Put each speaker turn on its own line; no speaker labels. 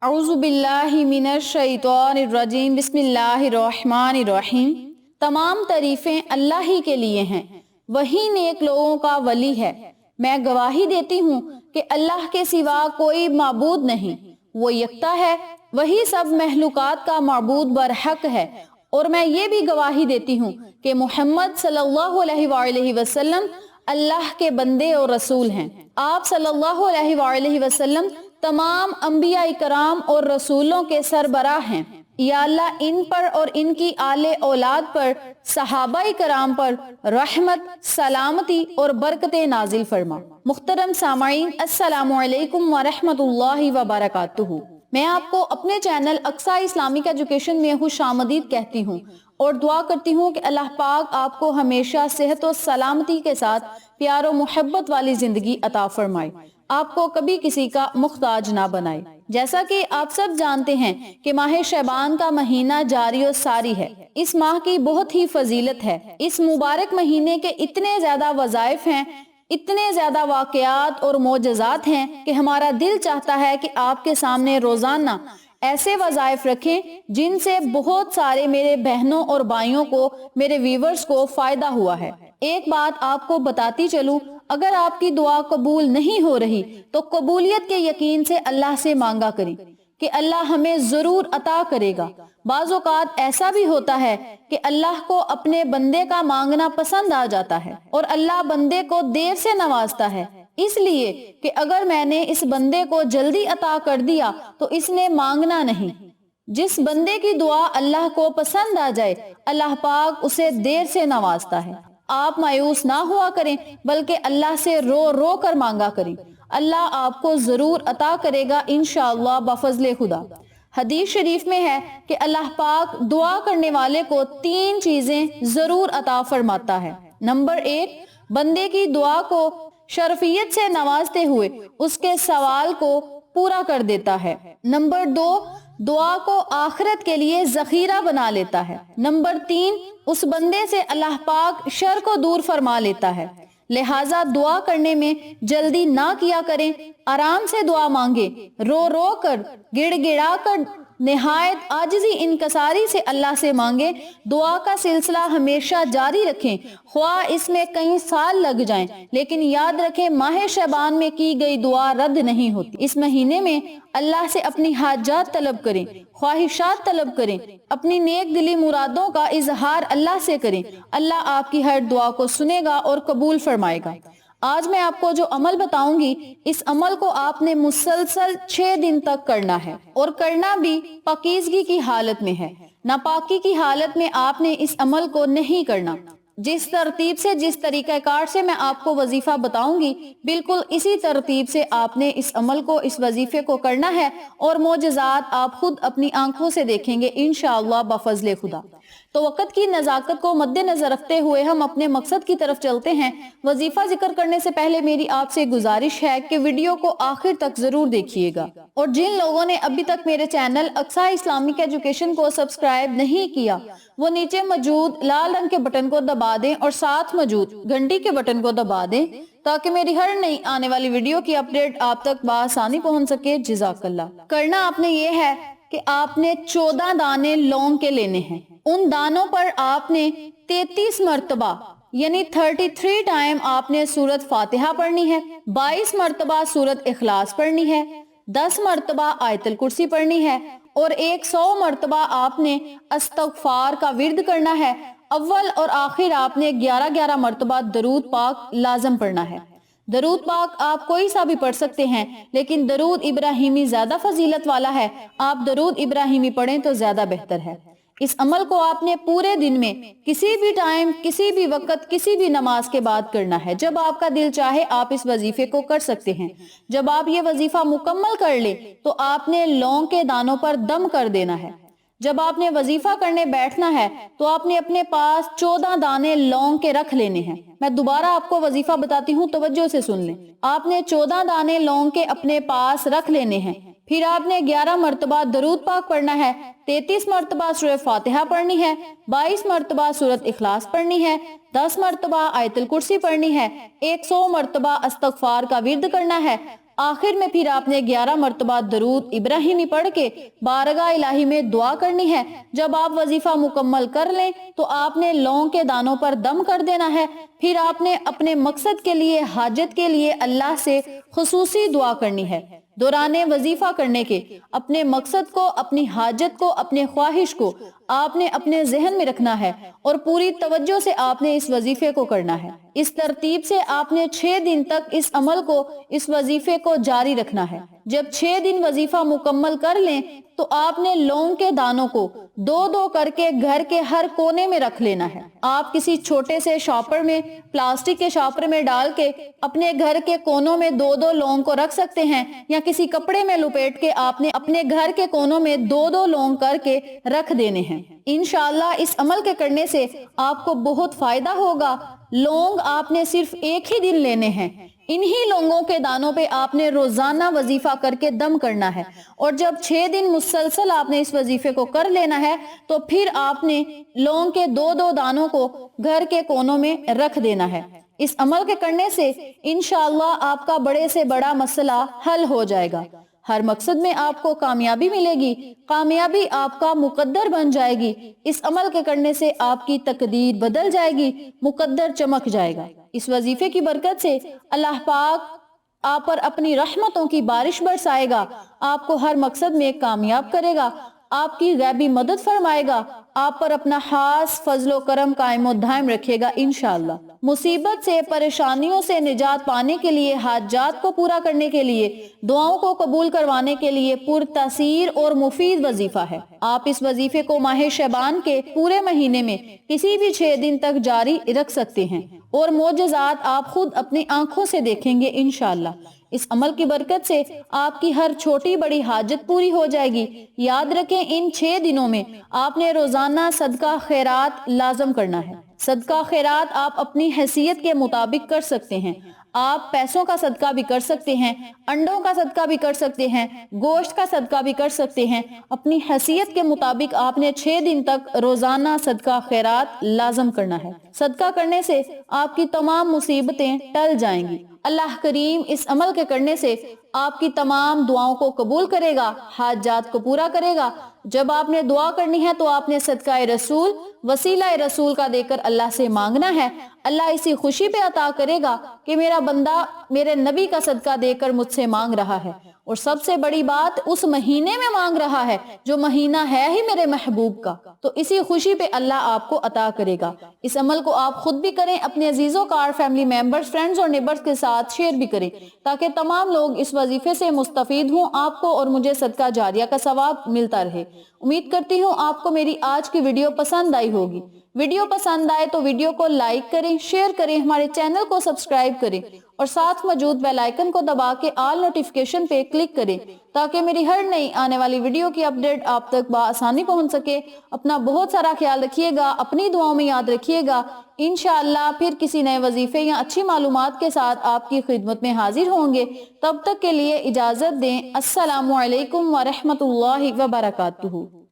اعوذ باللہ من الشیطان الرجیم بسم اللہ الرحمن الرحیم۔ تمام تعریفیں اللہ ہی کے لیے ہیں، وہی نیک لوگوں کا ولی ہے۔ میں گواہی دیتی ہوں کہ اللہ کے سوا کوئی معبود نہیں، وہ یکتا ہے، وہی سب مخلوقات کا معبود برحق ہے۔ اور میں یہ بھی گواہی دیتی ہوں کہ محمد صلی اللہ علیہ وآلہ وسلم اللہ کے بندے اور رسول ہیں۔ آپ صلی اللہ علیہ وآلہ وسلم تمام انبیاء کرام اور رسولوں کے سربراہ ہیں۔ یا اللہ ان پر اور ان کی آل اولاد پر، صحابہ کرام پر رحمت، سلامتی اور برکتیں نازل فرما۔ محترم سامعین، السلام علیکم ورحمۃ اللہ وبرکاتہ۔ میں آپ کو اپنے چینل اقصیٰ اسلامک ایجوکیشن میں خوش آمدید کہتی ہوں اور دعا کرتی ہوں کہ اللہ پاک آپ کو ہمیشہ صحت و سلامتی کے ساتھ پیار و محبت والی زندگی عطا فرمائے، آپ کو کبھی کسی کا محتاج نہ بنائے۔ جیسا کہ آپ سب جانتے ہیں کہ ماہ شعبان کا مہینہ جاری و ساری ہے۔ اس ماہ کی بہت ہی فضیلت ہے۔ اس مبارک مہینے کے اتنے زیادہ وظائف ہیں، اتنے زیادہ واقعات اور معجزات ہیں کہ ہمارا دل چاہتا ہے کہ آپ کے سامنے روزانہ ایسے وظائف رکھیں جن سے بہت سارے میرے بہنوں اور بھائیوں کو، میرے ویورز کو فائدہ ہوا ہے۔ ایک بات آپ کو بتاتی چلوں، اگر آپ کی دعا قبول نہیں ہو رہی تو قبولیت کے یقین سے اللہ سے مانگا کریں کہ اللہ ہمیں ضرور عطا کرے گا۔ بعض اوقات ایسا بھی ہوتا ہے کہ اللہ کو اپنے بندے کا مانگنا پسند آ جاتا ہے اور اللہ بندے کو دیر سے نوازتا ہے، اس لیے کہ اگر میں نے اس بندے کو جلدی عطا کر دیا تو اس نے مانگنا نہیں۔ جس بندے کی دعا اللہ کو پسند آ جائے، اللہ پاک اسے دیر سے نوازتا ہے۔ آپ مایوس نہ ہوا کریں بلکہ اللہ سے رو رو کر مانگا کریں، اللہ آپ کو ضرور عطا کرے گا انشاءاللہ بفضل خدا۔ حدیث شریف میں ہے کہ اللہ پاک دعا کرنے والے کو 3 چیزیں ضرور عطا فرماتا ہے۔ نمبر 1، بندے کی دعا کو شرفیت سے نوازتے ہوئے اس کے سوال کو پورا کر دیتا ہے۔ نمبر 2، دعا کو آخرت کے لیے ذخیرہ بنا لیتا ہے۔ نمبر 3، اس بندے سے اللہ پاک شر کو دور فرما لیتا ہے۔ لہٰذا دعا کرنے میں جلدی نہ کیا کریں، آرام سے دعا مانگیں، رو رو کر، گڑ گڑا کر، نہایت عاجزی انکساری سے اللہ سے مانگیں۔ دعا کا سلسلہ ہمیشہ جاری رکھیں، خواہ اس میں کئی سال لگ جائیں، لیکن یاد رکھیں ماہ شعبان میں کی گئی دعا رد نہیں ہوتی۔ اس مہینے میں اللہ سے اپنی حاجات طلب کریں، خواہشات طلب کریں، اپنی نیک دلی مرادوں کا اظہار اللہ سے کریں۔ اللہ آپ کی ہر دعا کو سنے گا اور قبول فرمائے گا۔ آج میں آپ کو جو عمل بتاؤں گی، اس عمل کو آپ نے مسلسل 6 دن تک کرنا ہے، اور کرنا بھی پاکیزگی کی حالت میں ہے۔ ناپاکی کی حالت میں آپ نے اس عمل کو نہیں کرنا۔ جس ترتیب سے، جس طریقہ کار سے میں آپ کو وظیفہ بتاؤں گی، بالکل اسی ترتیب سے آپ نے اس عمل کو، اس وظیفے کو کرنا ہے، اور معجزات آپ خود اپنی آنکھوں سے دیکھیں گے انشاءاللہ بفضل خدا۔ تو وقت کی نزاکت کو مد نظر رکھتے ہوئے ہم اپنے مقصد کی طرف چلتے ہیں۔ وظیفہ ذکر کرنے سے پہلے میری آپ سے گزارش ہے کہ ویڈیو کو آخر تک ضرور دیکھیے گا، اور جن لوگوں نے ابھی تک میرے چینل اقصیٰ اسلامک ایجوکیشن کو سبسکرائب نہیں کیا، وہ نیچے موجود لال رنگ کے بٹن کو دبا دیں اور ساتھ موجود گھنٹی کے بٹن کو دبا دیں تاکہ میری ہر نئی آنے والی ویڈیو کی اپڈیٹ آپ تک بآسانی پہنچ سکے۔ جزاک اللہ۔ کرنا آپ نے یہ ہے کہ آپ نے 14 دانے لونگ کے لینے ہیں۔ ان دانوں پر آپ نے 33 مرتبہ یعنی 33 ٹائم آپ نے سورۃ فاتحہ پڑھنی ہے، 22 مرتبہ سورۃ اخلاص پڑھنی ہے، 10 مرتبہ آیت الکرسی پڑھنی ہے، اور 100 مرتبہ آپ نے استغفار کا ورد کرنا ہے۔ اول اور آخر آپ نے 11 مرتبہ درود پاک لازم پڑھنا ہے۔ درود پاک آپ کوئی سا بھی پڑھ سکتے ہیں، لیکن درود ابراہیمی زیادہ فضیلت والا ہے، آپ درود ابراہیمی پڑھیں تو زیادہ بہتر ہے۔ اس عمل کو آپ نے پورے دن میں کسی بھی ٹائم، کسی بھی وقت، کسی بھی نماز کے بعد کرنا ہے۔ جب آپ کا دل چاہے آپ اس وظیفے کو کر سکتے ہیں۔ جب آپ یہ وظیفہ مکمل کر لیں تو آپ نے لونگ کے دانوں پر دم کر دینا ہے۔ جب آپ نے وظیفہ کرنے بیٹھنا ہے تو آپ نے اپنے پاس 14 دانے لونگ کے رکھ لینے ہیں۔ میں دوبارہ آپ کو وظیفہ بتاتی ہوں، توجہ سے سن لیں۔ آپ نے 14 دانے لونگ کے اپنے پاس رکھ لینے ہیں۔ پھر آپ نے 11 مرتبہ درود پاک پڑھنا ہے، 33 مرتبہ سورہ فاتحہ پڑھنی ہے، 22 مرتبہ سورۃ اخلاص پڑھنی ہے، 10 مرتبہ آیت الکرسی پڑھنی ہے، 100 مرتبہ استغفار کا ورد کرنا ہے، آخر میں پھر آپ نے 11 مرتبہ درود ابراہیمی پڑھ کے بارگاہ الہی میں دعا کرنی ہے۔ جب آپ وظیفہ مکمل کر لیں تو آپ نے لونگ کے دانوں پر دم کر دینا ہے۔ پھر آپ نے اپنے مقصد کے لیے، حاجت کے لیے اللہ سے خصوصی دعا کرنی ہے۔ دوران وظیفہ کرنے کے اپنے مقصد کو، اپنی حاجت کو، اپنے خواہش کو آپ نے اپنے ذہن میں رکھنا ہے اور پوری توجہ سے آپ نے اس وظیفے کو کرنا ہے۔ اس ترتیب سے آپ نے 6 دن تک اس عمل کو، اس وظیفے کو جاری رکھنا ہے۔ جب 6 دن وظیفہ مکمل کر لیں تو آپ نے لونگ کے دانوں کو 2 کر کے گھر کے ہر کونے میں رکھ لینا ہے۔ آپ کسی چھوٹے سے شاپر میں، پلاسٹک کے شاپر میں ڈال کے اپنے گھر کے کونوں میں 2 لونگ کو رکھ سکتے ہیں، یا کسی کپڑے میں لپیٹ کے آپ نے اپنے گھر کے کونوں میں 2 لونگ کر کے رکھ دینے ہیں۔ انشاءاللہ اس عمل کے کرنے سے آپ کو بہت فائدہ ہوگا۔ لونگ آپ نے صرف ایک ہی دن لینے ہیں۔ انہی لونگوں کے دانوں پہ آپ نے روزانہ وظیفہ کر کے دم کرنا ہے، اور جب 6 دن مسلسل آپ نے اس وظیفے کو کر لینا ہے تو پھر آپ نے لونگ کے 2 دانوں کو گھر کے کونوں میں رکھ دینا ہے۔ اس عمل کے کرنے سے انشاءاللہ آپ کا بڑے سے بڑا مسئلہ حل ہو جائے گا۔ ہر مقصد میں آپ کو کامیابی ملے گی، کامیابی آپ کا مقدر بن جائے گی۔ اس عمل کے کرنے سے آپ کی تقدیر بدل جائے گی، مقدر چمک جائے گا۔ اس وظیفے کی برکت سے اللہ پاک آپ پر اپنی رحمتوں کی بارش برسائے گا، آپ کو ہر مقصد میں کامیاب کرے گا، آپ کی غیبی مدد فرمائے گا، آپ پر اپنا خاص فضل و کرم قائم و دائم رکھے گا انشاءاللہ۔ مصیبت سے، پریشانیوں سے نجات پانے کے لیے، حاجات کو پورا کرنے کے لیے، دعاؤں کو قبول کروانے کے لیے پر تاثیر اور مفید وظیفہ ہے۔ آپ اس وظیفے کو ماہ شعبان کے پورے مہینے میں کسی بھی 6 دن تک جاری رکھ سکتے ہیں، اور معجزات آپ خود اپنی آنکھوں سے دیکھیں گے انشاءاللہ۔ اس عمل کی برکت سے آپ کی ہر چھوٹی بڑی حاجت پوری ہو جائے گی۔ یاد رکھیں ان 6 دنوں میں آپ نے روزانہ صدقہ خیرات لازم کرنا ہے۔ صدقہ خیرات آپ اپنی حیثیت کے مطابق کر سکتے ہیں۔ آپ پیسوں کا صدقہ بھی کر سکتے ہیں، انڈوں کا صدقہ بھی کر سکتے ہیں، گوشت کا صدقہ بھی کر سکتے ہیں۔ اپنی حیثیت کے مطابق آپ نے 6 دن تک روزانہ صدقہ خیرات لازم کرنا ہے۔ صدقہ کرنے سے آپ کی تمام مصیبتیں ٹل جائیں گی۔ اللہ کریم اس عمل کے کرنے سے آپ کی تمام دعاؤں کو قبول کرے گا، حاجات کو پورا کرے گا۔ جب آپ نے دعا کرنی ہے تو آپ نے صدقہ رسول، وسیلہ رسول کا دے کر اللہ سے مانگنا ہے۔ اللہ اسی خوشی پہ عطا کرے گا کہ میرا بندہ میرے نبی کا صدقہ دے کر مجھ سے مانگ رہا ہے، اور سب سے بڑی بات اس مہینے میں مانگ رہا ہے جو مہینہ ہے ہی میرے محبوب کا، تو اسی خوشی پہ اللہ آپ کو عطا کرے گا۔ اس عمل کو آپ خود بھی کریں، اپنے عزیزوں کار، فیملی ممبرز، فرینڈز اور نیبرز کے ساتھ شیئر بھی کریں تاکہ تمام لوگ اس وظیفے سے مستفید ہوں، آپ کو اور مجھے صدقہ جاریہ کا ثواب ملتا رہے۔ امید کرتی ہوں آپ کو میری آج کی ویڈیو پسند آئی ہوگی۔ ویڈیو پسند آئے تو ویڈیو کو لائک کریں، شیئر کریں، ہمارے چینل کو سبسکرائب کریں اور ساتھ موجود بیل آئیکن کو دبا کے آل نوٹیفیکیشن پہ کلک کریں تاکہ میری ہر نئی آنے والی ویڈیو کی اپڈیٹ آپ تک بآسانی پہنچ سکے۔ اپنا بہت سارا خیال رکھیے گا، اپنی دعاؤں میں یاد رکھیے گا۔ انشاءاللہ پھر کسی نئے وظیفے یا اچھی معلومات کے ساتھ آپ کی خدمت میں حاضر ہوں گے۔ تب تک کے لیے اجازت دیں۔ السلام علیکم ورحمۃ اللہ وبرکاتہ۔